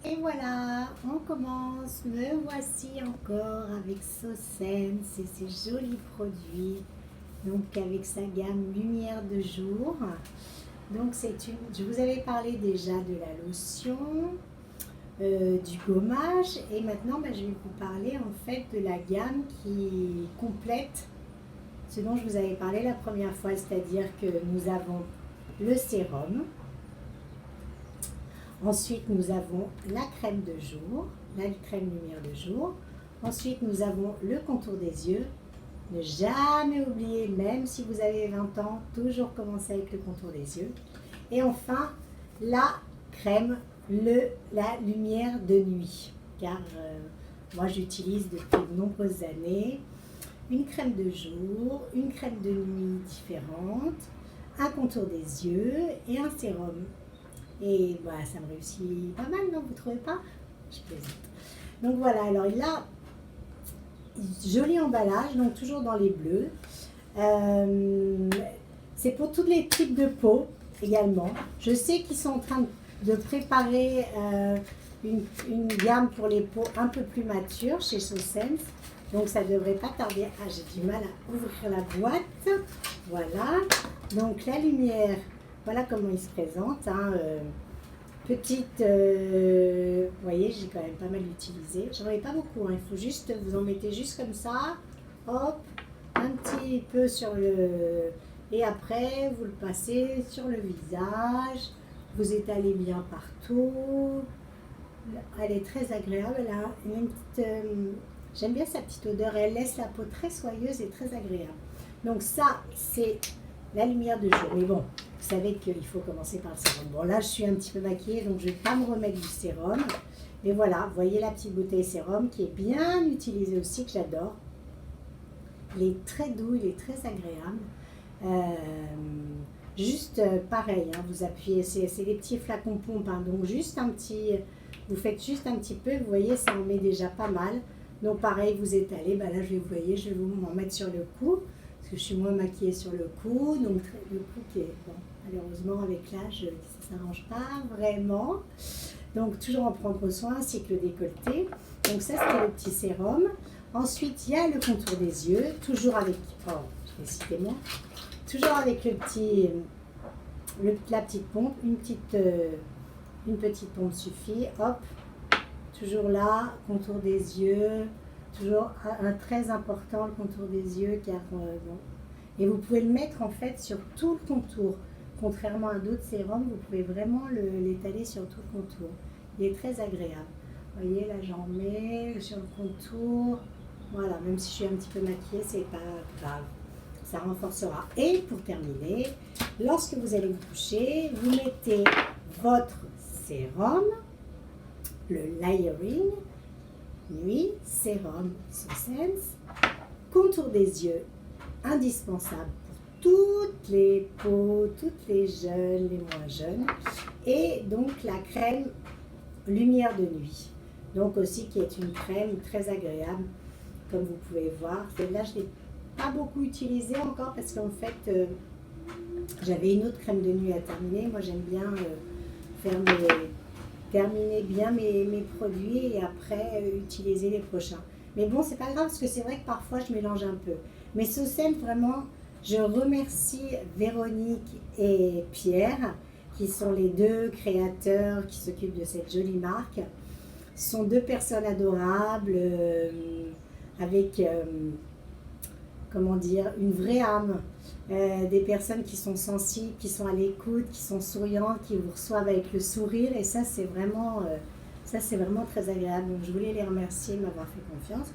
Et voilà, on commence. Me voici encore avec Sosense et ses jolis produits. Donc avec sa gamme Lumière de jour. Donc je vous avais parlé déjà de la lotion, du gommage et maintenant je vais vous parler en fait de la gamme qui complète ce dont je vous avais parlé la première fois, c'est-à-dire que nous avons le sérum. Ensuite, nous avons la crème de jour, la crème lumière de jour. Ensuite, nous avons le contour des yeux. Ne jamais oublier, même si vous avez 20 ans, toujours commencer avec le contour des yeux. Et enfin, la crème, la lumière de nuit. Car moi, j'utilise depuis de nombreuses années une crème de jour, une crème de nuit différente, un contour des yeux et un sérum. Et bah, ça me réussit pas mal, non? Vous trouvez pas? Je plaisante. Donc voilà, alors il a joli emballage, donc toujours dans les bleus. C'est pour tous les types de peau également. Je sais qu'ils sont en train de préparer une gamme pour les peaux un peu plus matures chez Sosense. Donc ça devrait pas tarder. Ah, j'ai du mal à ouvrir la boîte. Voilà. Donc la lumière, voilà comment il se présente. Petite, vous voyez, j'ai quand même pas mal utilisé. J'en ai pas beaucoup, il faut juste, vous en mettez juste comme ça. Hop, un petit peu sur le... Et après, vous le passez sur le visage. Vous étalez bien partout. Elle est très agréable. Elle a une petite... j'aime bien sa petite odeur. Elle laisse la peau très soyeuse et très agréable. Donc ça, c'est la lumière de jour. Mais bon, vous savez qu'il faut commencer par le sérum. Bon, là, je suis un petit peu maquillée, donc je ne vais pas me remettre du sérum. Mais voilà, vous voyez la petite bouteille sérum qui est bien utilisée aussi, que j'adore. Il est très doux, il est très agréable. Juste pareil, vous appuyez, c'est des petits flacons pompes, donc juste un petit, vous faites juste un petit peu, vous voyez, ça en met déjà pas mal. Donc pareil, vous étalez, là vous voyez, je vais vous m'en mettre sur le cou, parce que je suis moins maquillée sur le cou, donc le cou qui est, bon, malheureusement avec l'âge, ça ne s'arrange pas vraiment. Donc toujours en prendre soin, ainsi que le décolleté. Donc ça c'était le petit sérum. Ensuite il y a le contour des yeux, toujours avec, je vais citer moi, toujours avec le petit, la petite pompe, une petite pompe suffit, hop, toujours là, contour des yeux, toujours un très important le contour des yeux, car bon, et vous pouvez le mettre en fait sur tout le contour, contrairement à d'autres sérums, vous pouvez vraiment l'étaler sur tout le contour, il est très agréable. Vous voyez, là j'en mets sur le contour, voilà, même si je suis un petit peu maquillée, c'est pas grave. Ça renforcera. Et pour terminer, lorsque vous allez vous coucher, vous mettez votre sérum, le layering, nuit, sérum, Sosense, contour des yeux, indispensable pour toutes les peaux, toutes les jeunes, les moins jeunes, et donc la crème lumière de nuit, donc aussi qui est une crème très agréable, comme vous pouvez voir. Celle-là, je l'ai pas beaucoup utilisé encore parce qu'en fait j'avais une autre crème de nuit à terminer. Moi j'aime bien terminer bien mes produits et après utiliser les prochains. Mais bon, c'est pas grave parce que c'est vrai que parfois je mélange un peu. Mais Sosense, vraiment, je remercie Véronique et Pierre qui sont les deux créateurs qui s'occupent de cette jolie marque. Ce sont deux personnes adorables avec comment dire, une vraie âme, des personnes qui sont sensibles, qui sont à l'écoute, qui sont souriantes, qui vous reçoivent avec le sourire, et ça c'est vraiment très agréable. Donc je voulais les remercier de m'avoir fait confiance,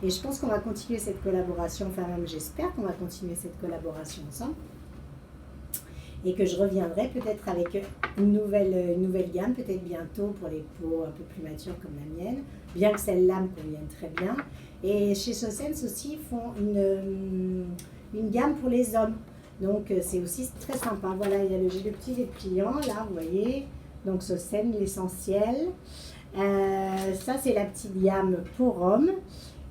et je pense qu'on va continuer cette collaboration, enfin même j'espère qu'on va continuer cette collaboration ensemble, et que je reviendrai peut-être avec une nouvelle gamme, peut-être bientôt pour les peaux un peu plus matures comme la mienne, bien que celle-là me convienne très bien. Et chez Sosense aussi, ils font une gamme pour les hommes. Donc c'est aussi très sympa. Voilà, il y a le petit dépliant, là, vous voyez. Donc Sosense, l'essentiel. Ça, c'est la petite gamme pour hommes.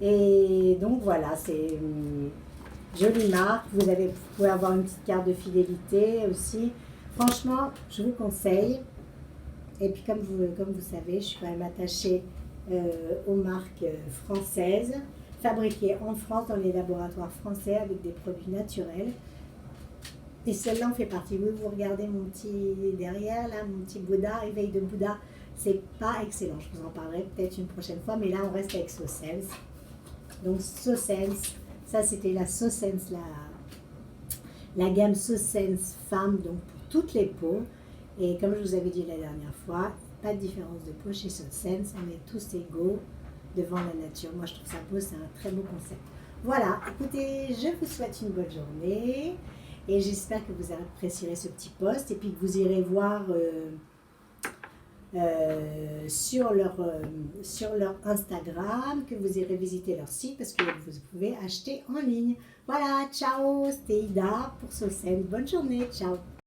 Et donc voilà, c'est jolie marque. Vous pouvez avoir une petite carte de fidélité aussi. Franchement, je vous conseille. Et puis comme vous savez, je suis quand même attachée aux marques françaises, fabriquées en France dans les laboratoires français avec des produits naturels. Et celle-là en fait partie. Oui, vous regardez mon petit derrière, là, mon petit Bouddha, réveil de Bouddha. C'est pas excellent, je vous en parlerai peut-être une prochaine fois, mais là on reste avec SoSense. Donc SoSense, ça c'était la SoSense, la gamme SoSense femme, donc pour toutes les peaux. Et comme je vous avais dit la dernière fois, pas de différence de peau chez SoSense, on est tous égaux devant la nature. Moi je trouve ça beau, c'est un très beau concept. Voilà, écoutez, je vous souhaite une bonne journée et j'espère que vous apprécierez ce petit post et puis que vous irez voir sur leur Instagram, que vous irez visiter leur site parce que vous pouvez acheter en ligne. Voilà, ciao, c'était Ida pour SoSense. Bonne journée, ciao.